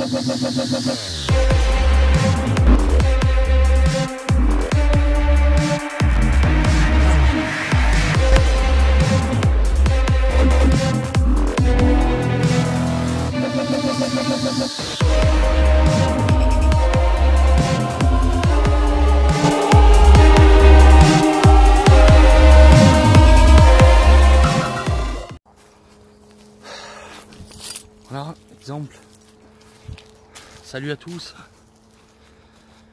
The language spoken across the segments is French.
Voilà, exemple. Salut à tous.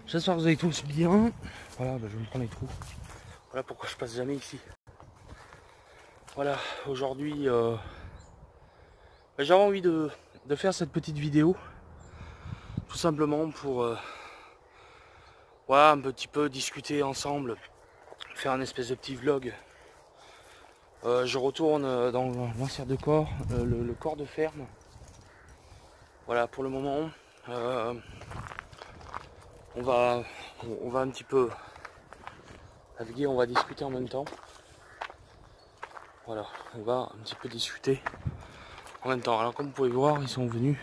J'espère que vous allez tous bien. Voilà, je vais me prendre les trous. Voilà pourquoi je passe jamais ici. Voilà, aujourd'hui, j'avais envie de faire cette petite vidéo. Tout simplement pour voilà, un petit peu discuter ensemble. Faire un espèce de petit vlog. Je retourne dans l'ancien de corps, le corps de ferme. Voilà, pour le moment, on va un petit peu naviguer, on va discuter en même temps. Voilà, on va un petit peu discuter en même temps. Alors comme vous pouvez voir, ils sont venus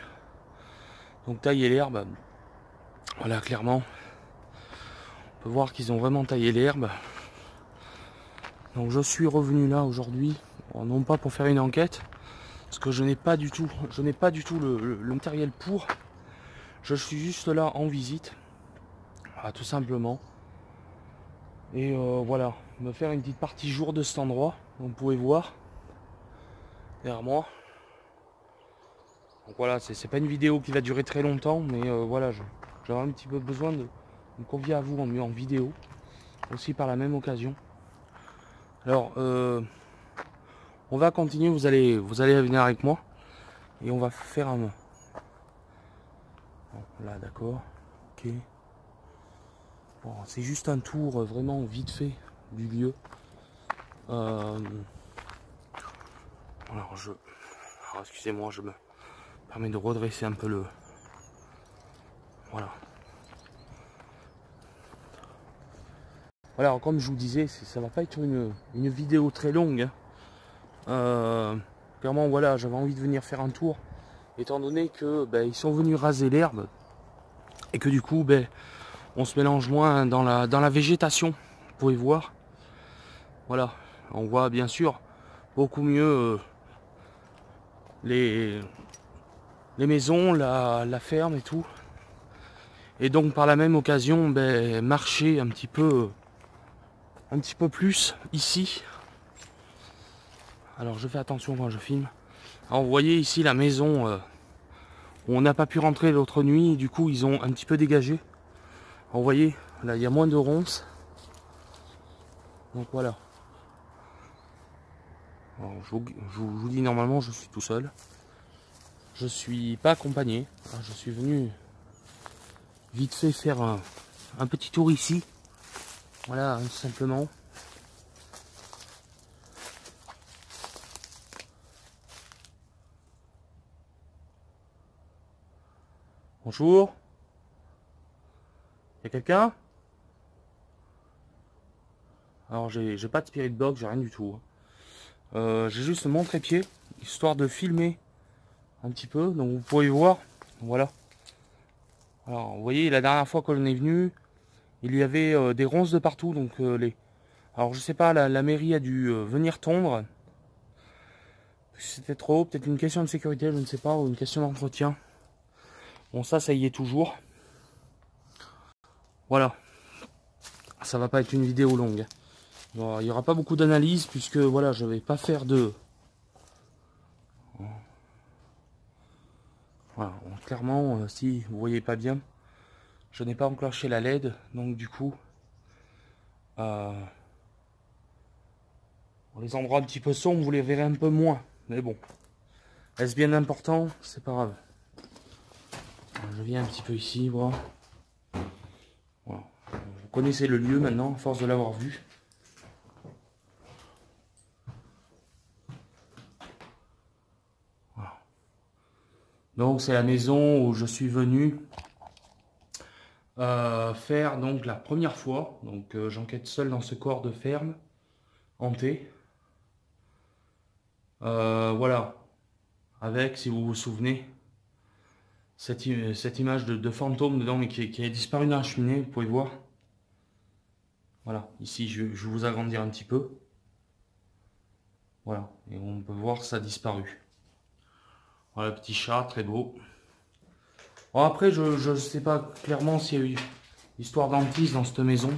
donc tailler l'herbe. Voilà, clairement, on peut voir qu'ils ont vraiment taillé l'herbe. Donc je suis revenu là aujourd'hui, non pas pour faire une enquête, parce que je n'ai pas du tout le matériel pour. Je suis juste là en visite, voilà, tout simplement. Et voilà, me faire une petite partie jour de cet endroit. Vous pouvez voir derrière moi. Donc voilà, c'est pas une vidéo qui va durer très longtemps, mais voilà, j'avais un petit peu besoin de me convier à vous en vidéo, aussi par la même occasion. Alors, on va continuer, vous allez venir avec moi, et on va faire un... Bon, là, d'accord, ok. Bon, c'est juste un tour vraiment vite fait du lieu. Alors, excusez-moi, je me permets de redresser un peu le... Voilà. Voilà, alors comme je vous disais, ça va pas être une vidéo très longue. Clairement, voilà, j'avais envie de venir faire un tour, étant donné que ils sont venus raser l'herbe et que du coup, on se mélange moins dans la végétation. Vous pouvez voir. Voilà, on voit bien sûr beaucoup mieux les maisons, la ferme et tout. Et donc par la même occasion, marcher un petit peu plus ici. Alors je fais attention quand je filme. Alors vous voyez ici la maison où on n'a pas pu rentrer l'autre nuit, et du coup ils ont un petit peu dégagé. Alors, vous voyez, là il y a moins de ronces. Donc voilà. Alors, je vous dis, normalement je suis tout seul. Je suis pas accompagné. Alors, je suis venu vite fait faire un petit tour ici. Voilà, tout simplement. Bonjour. Il y a quelqu'un? Alors j'ai pas de spirit box, j'ai rien du tout. J'ai juste mon trépied, histoire de filmer un petit peu. Donc vous pouvez voir. Voilà. Alors vous voyez, la dernière fois que l'on est venu, il y avait des ronces de partout. Donc alors je sais pas, la mairie a dû venir tondre. C'était trop, peut-être une question de sécurité, je ne sais pas, ou une question d'entretien. Bon, ça y est toujours. Voilà. Ça va pas être une vidéo longue. Alors, il n'y aura pas beaucoup d'analyse puisque voilà, je vais pas faire de... Voilà, clairement, si vous voyez pas bien, je n'ai pas enclenché la LED, donc du coup, les endroits un petit peu sombres, vous les verrez un peu moins. Mais bon, est-ce bien important? C'est pas grave. Alors, je viens un petit peu ici, voir. Voilà. Vous connaissez le lieu maintenant, à force de l'avoir vu. Voilà. Donc c'est la maison où je suis venu faire donc la première fois. Donc j'enquête seul dans ce corps de ferme hanté. Voilà. Avec, si vous vous souvenez, cette image de fantôme dedans, mais qui a disparu dans la cheminée, vous pouvez voir. Voilà, ici je vais vous agrandir un petit peu. Voilà, et on peut voir que ça a disparu. Voilà, petit chat, très beau. Bon, après, je ne sais pas clairement s'il y a eu histoire d'hantise dans cette maison.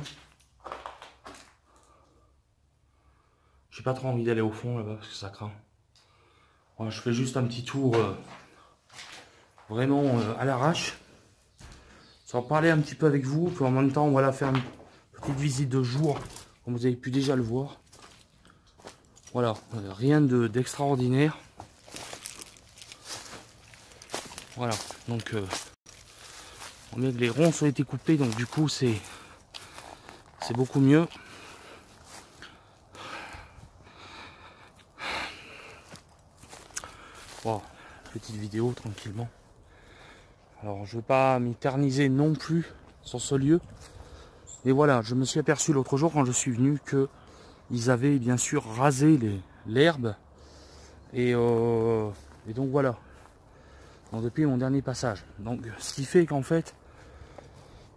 J'ai pas trop envie d'aller au fond là-bas parce que ça craint. Voilà, je fais juste un petit tour vraiment à l'arrache. Sans parler un petit peu avec vous, puis en même temps, voilà, faire une petite visite de jour, comme vous avez pu déjà le voir. Voilà, rien d'extraordinaire. Voilà, donc on voit que les ronces ont été coupés, donc du coup c'est beaucoup mieux. Bon, petite vidéo tranquillement. Alors je ne vais pas m'éterniser non plus sur ce lieu. Mais voilà, je me suis aperçu l'autre jour quand je suis venu que ils avaient bien sûr rasé l'herbe. Et donc voilà. Donc depuis mon dernier passage. Donc ce qui fait qu'en fait,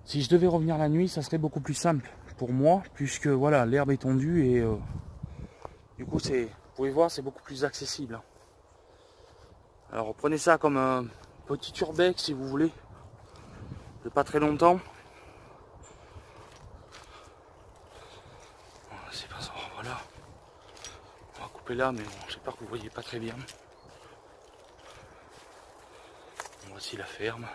si je devais revenir la nuit, ça serait beaucoup plus simple pour moi, puisque voilà, l'herbe est tondue et du coup vous pouvez voir, c'est beaucoup plus accessible. Alors prenez ça comme un petit urbex si vous voulez, de pas très longtemps. C'est pas ça, voilà. On va couper là, mais bon, j'espère que vous voyez pas très bien. Voici la ferme.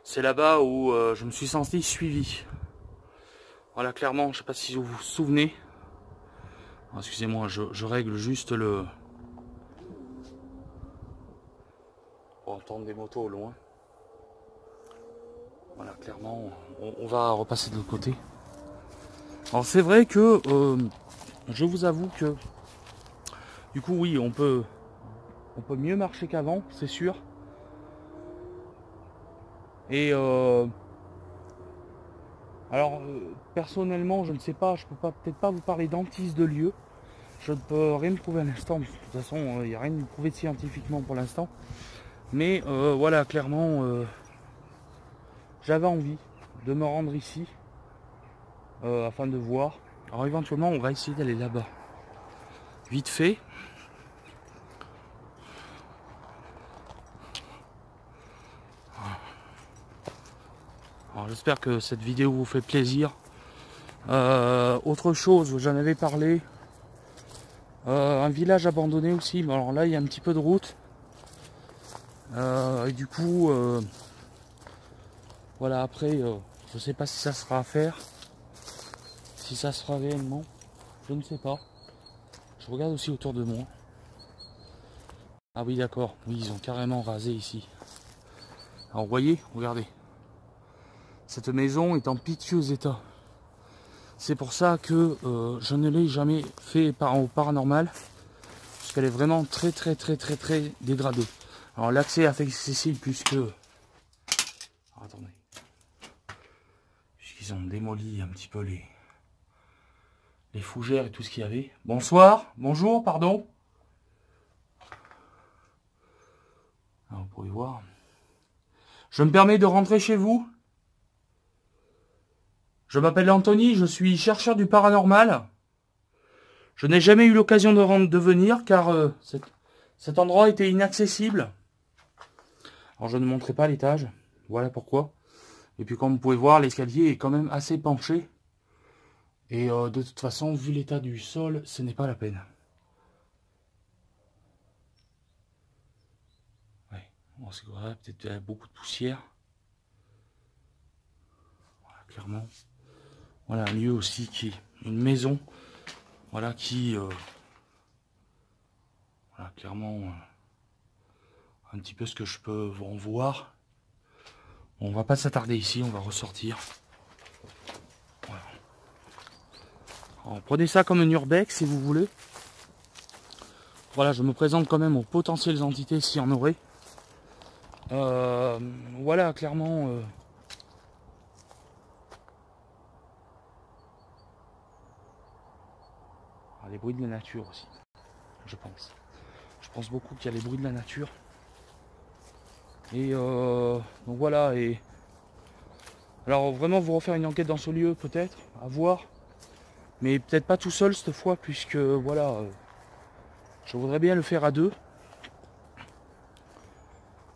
C'est là-bas où je me suis senti suivi. Voilà, clairement, je sais pas si vous vous souvenez. Excusez-moi, je règle juste le... Pour entendre des motos au loin. Voilà, clairement, on va repasser de l'autre côté. Alors c'est vrai que je vous avoue que du coup oui, on peut mieux marcher qu'avant, c'est sûr. Et alors personnellement, je ne sais pas, je peux peut-être pas vous parler d'hantise de lieu. Je ne peux rien prouver à l'instant. De toute façon, il n'y a rien de prouvé scientifiquement pour l'instant. Mais voilà, clairement, j'avais envie de me rendre ici afin de voir. Alors éventuellement, on va essayer d'aller là-bas. Vite fait. Alors j'espère que cette vidéo vous fait plaisir. Autre chose, j'en avais parlé. Un village abandonné aussi. Alors là, il y a un petit peu de route. Et du coup, voilà, après, je sais pas si ça sera à faire. Si ça sera réellement, je ne sais pas. Je regarde aussi autour de moi. Ah oui, d'accord. Oui, ils ont carrément rasé ici. Alors, vous voyez, regardez. Cette maison est en piteux état. C'est pour ça que je ne l'ai jamais fait au paranormal. Parce qu'elle est vraiment très dégradée. Alors l'accès est accessible puisque... Alors, attendez. Puisqu'ils ont démoli un petit peu les fougères et tout ce qu'il y avait. Bonsoir, bonjour, pardon. Alors, vous pouvez voir. Je me permets de rentrer chez vous. Je m'appelle Anthony, je suis chercheur du paranormal. Je n'ai jamais eu l'occasion de venir car cet endroit était inaccessible. Alors je ne montrerai pas l'étage, voilà pourquoi. Et puis comme vous pouvez voir, l'escalier est quand même assez penché. Et de toute façon, vu l'état du sol, ce n'est pas la peine. Ouais, bon, c'est vrai, peut-être beaucoup de poussière. Voilà, clairement. Voilà un lieu aussi qui est une maison. Voilà qui... voilà, clairement... un petit peu ce que je peux vous en voir. Bon, on va pas s'attarder ici, on va ressortir. Voilà. Alors, prenez ça comme un urbex si vous voulez. Voilà, je me présente quand même aux potentielles entités s'il y en aurait. Voilà, clairement... les bruits de la nature aussi, je pense. Je pense beaucoup qu'il y a les bruits de la nature. Et donc voilà. Et alors vraiment vous refaire une enquête dans ce lieu, peut-être, à voir. Mais peut-être pas tout seul cette fois, puisque voilà, je voudrais bien le faire à deux.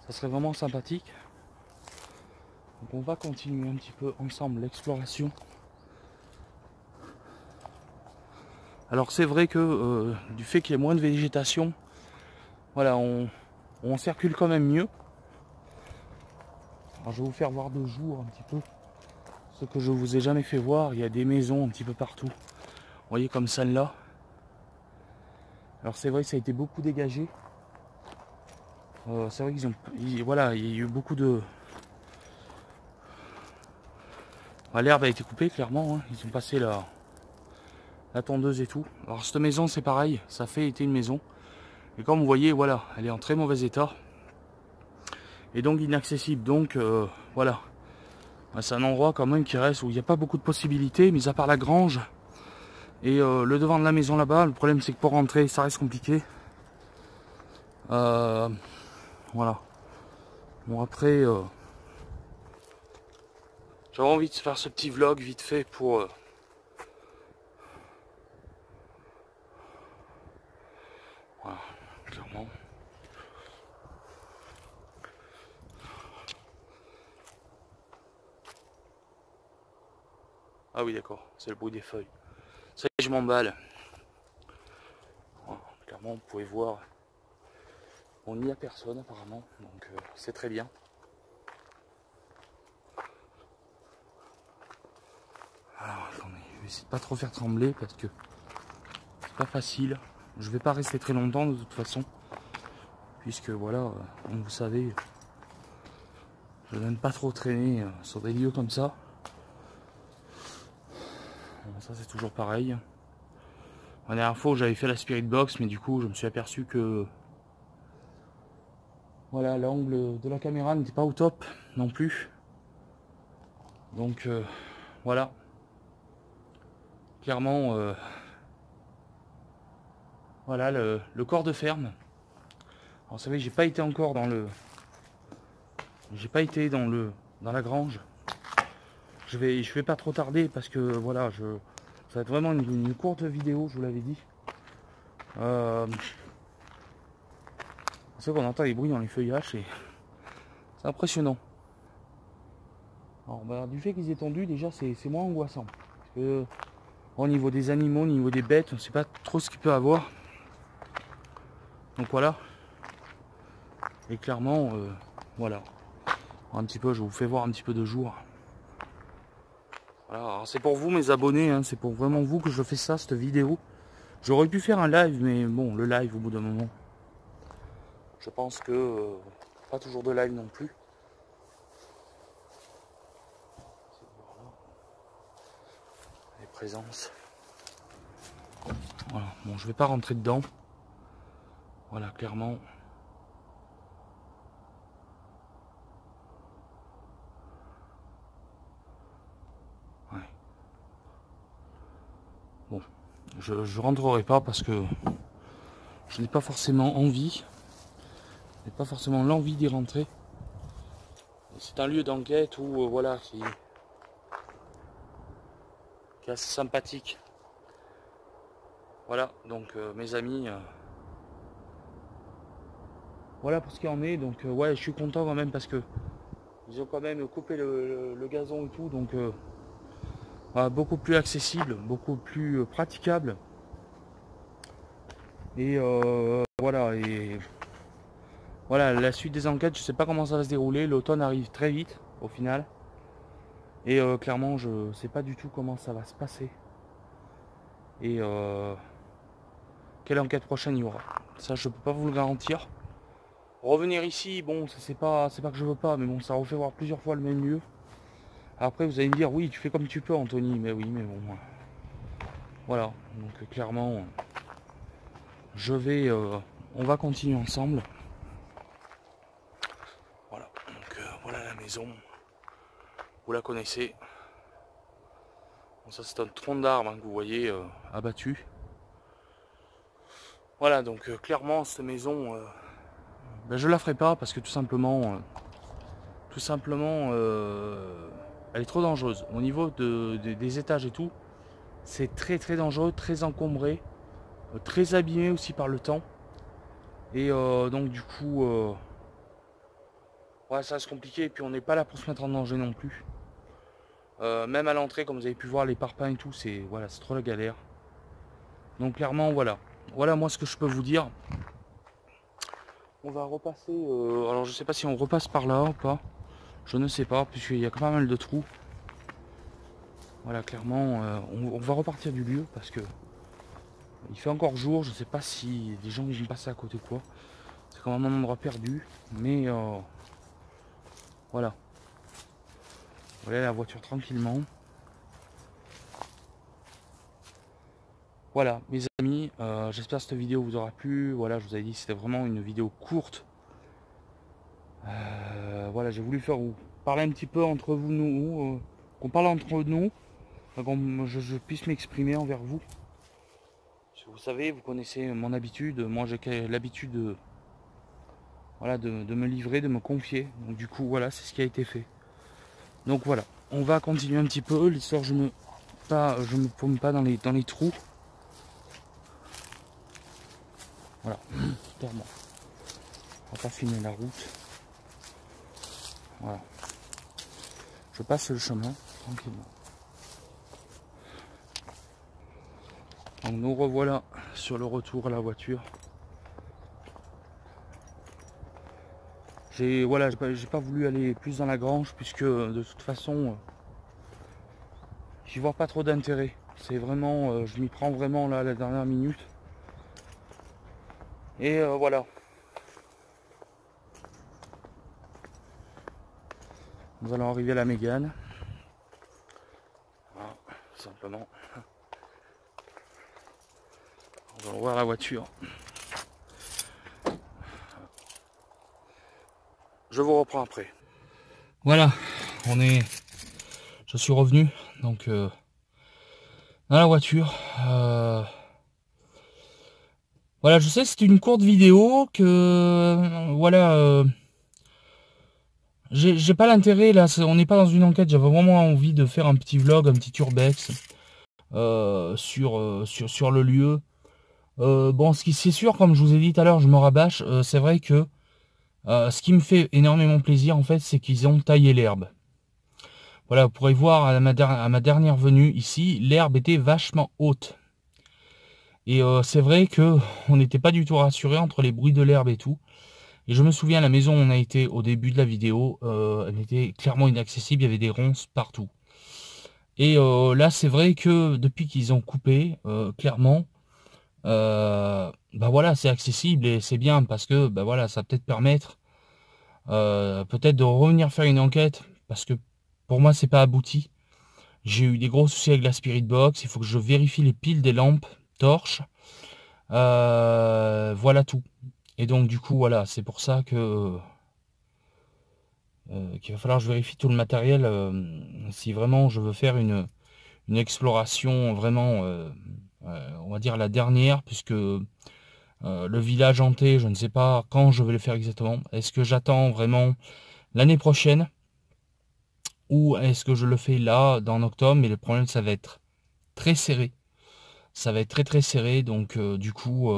Ça serait vraiment sympathique. Donc on va continuer un petit peu ensemble l'exploration. Alors c'est vrai que du fait qu'il y ait moins de végétation, voilà, on circule quand même mieux. Alors je vais vous faire voir de jour un petit peu ce que je vous ai jamais fait voir. Il y a des maisons un petit peu partout. Vous voyez, comme celle-là. Alors c'est vrai que ça a été beaucoup dégagé. C'est vrai voilà, il y a eu beaucoup de... L'herbe a été coupée clairement, hein. Ils ont passé la tondeuse et tout. Alors cette maison c'est pareil, ça fait été une maison. Et comme vous voyez, voilà, elle est en très mauvais état. Et donc inaccessible. Donc voilà. C'est un endroit quand même qui reste où il n'y a pas beaucoup de possibilités, mis à part la grange. Et le devant de la maison là-bas, le problème c'est que pour rentrer ça reste compliqué. Voilà. Bon après, j'avais envie de faire ce petit vlog vite fait pour... voilà, clairement. Ah oui d'accord, c'est le bruit des feuilles. Ça y est, je m'emballe. Voilà, clairement vous pouvez voir, on n'y a personne apparemment, donc c'est très bien. Alors attendez, je vais essayer de pas trop faire trembler parce que c'est pas facile. Je vais pas rester très longtemps de toute façon, puisque voilà, comme vous savez, je n'aime pas trop traîner sur des lieux comme ça. Bon, ça c'est toujours pareil. La dernière fois j'avais fait la Spirit Box, mais du coup je me suis aperçu que voilà, l'angle de la caméra n'était pas au top non plus. Donc voilà. Clairement voilà le corps de ferme. Alors vous savez, j'ai pas été encore dans le... J'ai pas été dans la grange. Je vais pas trop tarder parce que voilà, ça va être vraiment une courte vidéo, je vous l'avais dit. C'est vrai qu'on entend les bruits dans les feuillages et c'est impressionnant. Alors bah, du fait qu'ils aient tendu, déjà c'est moins angoissant. Parce que au niveau des animaux, au niveau des bêtes, on ne sait pas trop ce qu'il peut avoir. Donc voilà. Et clairement, voilà. Un petit peu, je vous fais voir un petit peu de jour. Voilà, c'est pour vous mes abonnés, hein, c'est pour vraiment vous que je fais ça, cette vidéo. J'aurais pu faire un live, mais bon, le live au bout d'un moment. Je pense que pas toujours de live non plus. Les présences. Voilà, bon, je vais pas rentrer dedans. Voilà, clairement. Ouais. Bon, je rentrerai pas parce que je n'ai pas forcément envie. Je n'ai pas forcément l'envie d'y rentrer. C'est un lieu d'enquête où voilà, qui est assez sympathique. Voilà, donc mes amis, voilà pour ce qu'il en est. Donc ouais, je suis content quand même parce que ils ont quand même coupé le gazon et tout, donc voilà, beaucoup plus accessible, beaucoup plus praticable. Et voilà, la suite des enquêtes, je sais pas comment ça va se dérouler. L'automne arrive très vite au final. Et clairement, je sais pas du tout comment ça va se passer. Et quelle enquête prochaine il y aura. Ça, je peux pas vous le garantir. Revenir ici, bon, c'est pas que je veux pas, mais bon, ça refait voir plusieurs fois le même lieu. Après, vous allez me dire, oui, tu fais comme tu peux, Anthony. Mais oui, mais bon. Voilà, donc clairement, on va continuer ensemble. Voilà, donc voilà la maison. Vous la connaissez. Bon, ça, c'est un tronc d'arbre hein, que vous voyez abattu. Voilà, donc clairement cette maison, ben, je la ferai pas parce que tout simplement, elle est trop dangereuse. Au niveau des étages et tout, c'est très très dangereux, très encombré, très abîmé aussi par le temps. Et donc du coup, ouais, ça reste compliqué. Et puis on n'est pas là pour se mettre en danger non plus. Même à l'entrée, comme vous avez pu voir, les parpaings et tout, c'est voilà, c'est trop la galère. Donc clairement, voilà. Voilà moi ce que je peux vous dire. On va repasser. Alors je sais pas si on repasse par là ou pas. Je ne sais pas, puisqu'il y a pas mal de trous. Voilà, clairement, on va repartir du lieu parce que il fait encore jour. Je sais pas si des gens vont passer à côté de quoi. C'est quand même un endroit perdu. Mais voilà. Voilà la voiture tranquillement. Voilà mes amis, j'espère que cette vidéo vous aura plu. Voilà, je vous avais dit c'était vraiment une vidéo courte. Voilà, j'ai voulu faire vous parler un petit peu entre vous, nous, qu'on parle entre nous, qu'on je puisse m'exprimer envers vous. Parce que vous savez, vous connaissez mon habitude. Moi j'ai l'habitude de, voilà, de me livrer, de me confier. Donc du coup voilà, c'est ce qui a été fait. Donc voilà, on va continuer un petit peu. L'histoire, je me paume pas dans les trous. Voilà, clairement. On va pas finir la route. Voilà. Je passe le chemin tranquillement. Donc nous revoilà sur le retour à la voiture. J'ai pas voulu aller plus dans la grange puisque de toute façon j'y vois pas trop d'intérêt. C'est vraiment, je m'y prends vraiment là à la dernière minute. Et voilà. Nous allons arriver à la Mégane. Voilà, tout simplement. On va voir la voiture. Je vous reprends après. Voilà, je suis revenu donc dans la voiture. Voilà, je sais c'est une courte vidéo que voilà. J'ai pas l'intérêt là, on n'est pas dans une enquête. J'avais vraiment envie de faire un petit vlog, un petit urbex sur le lieu. Bon, c'est sûr, comme je vous ai dit tout à l'heure, je me rabâche. C'est vrai que ce qui me fait énormément plaisir en fait, c'est qu'ils ont taillé l'herbe. Voilà, vous pourrez voir à ma dernière venue ici, l'herbe était vachement haute. Et c'est vrai que on n'était pas du tout rassuré entre les bruits de l'herbe et tout. Et je me souviens, la maison où on a été au début de la vidéo, elle était clairement inaccessible, il y avait des ronces partout. Et là, c'est vrai que depuis qu'ils ont coupé, clairement, bah voilà, c'est accessible et c'est bien parce que bah voilà, ça va peut-être permettre peut-être de revenir faire une enquête parce que pour moi, c'est pas abouti. J'ai eu des gros soucis avec la Spirit Box, il faut que je vérifie les piles des lampes torches. Voilà tout. Et donc du coup voilà, c'est pour ça que qu'il va falloir que je vérifie tout le matériel si vraiment je veux faire une exploration vraiment on va dire la dernière, puisque le village hanté, je ne sais pas quand je vais le faire exactement. Est-ce que j'attends vraiment l'année prochaine ou est-ce que je le fais là dans octobre? Mais le problème, ça va être très serré. Ça va être très très serré, donc du coup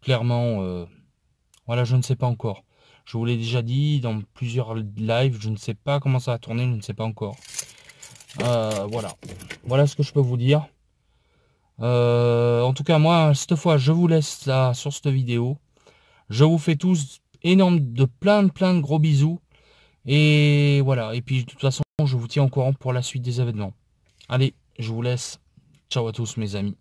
clairement voilà, je ne sais pas encore. Je vous l'ai déjà dit dans plusieurs lives, je ne sais pas comment ça va tourner, je ne sais pas encore. Voilà. Voilà ce que je peux vous dire. En tout cas, moi, cette fois, je vous laisse là sur cette vidéo. Je vous fais tous plein de gros bisous. Et voilà. Et puis, de toute façon, je vous tiens au courant pour la suite des événements. Allez, je vous laisse. Ciao à tous, mes amis.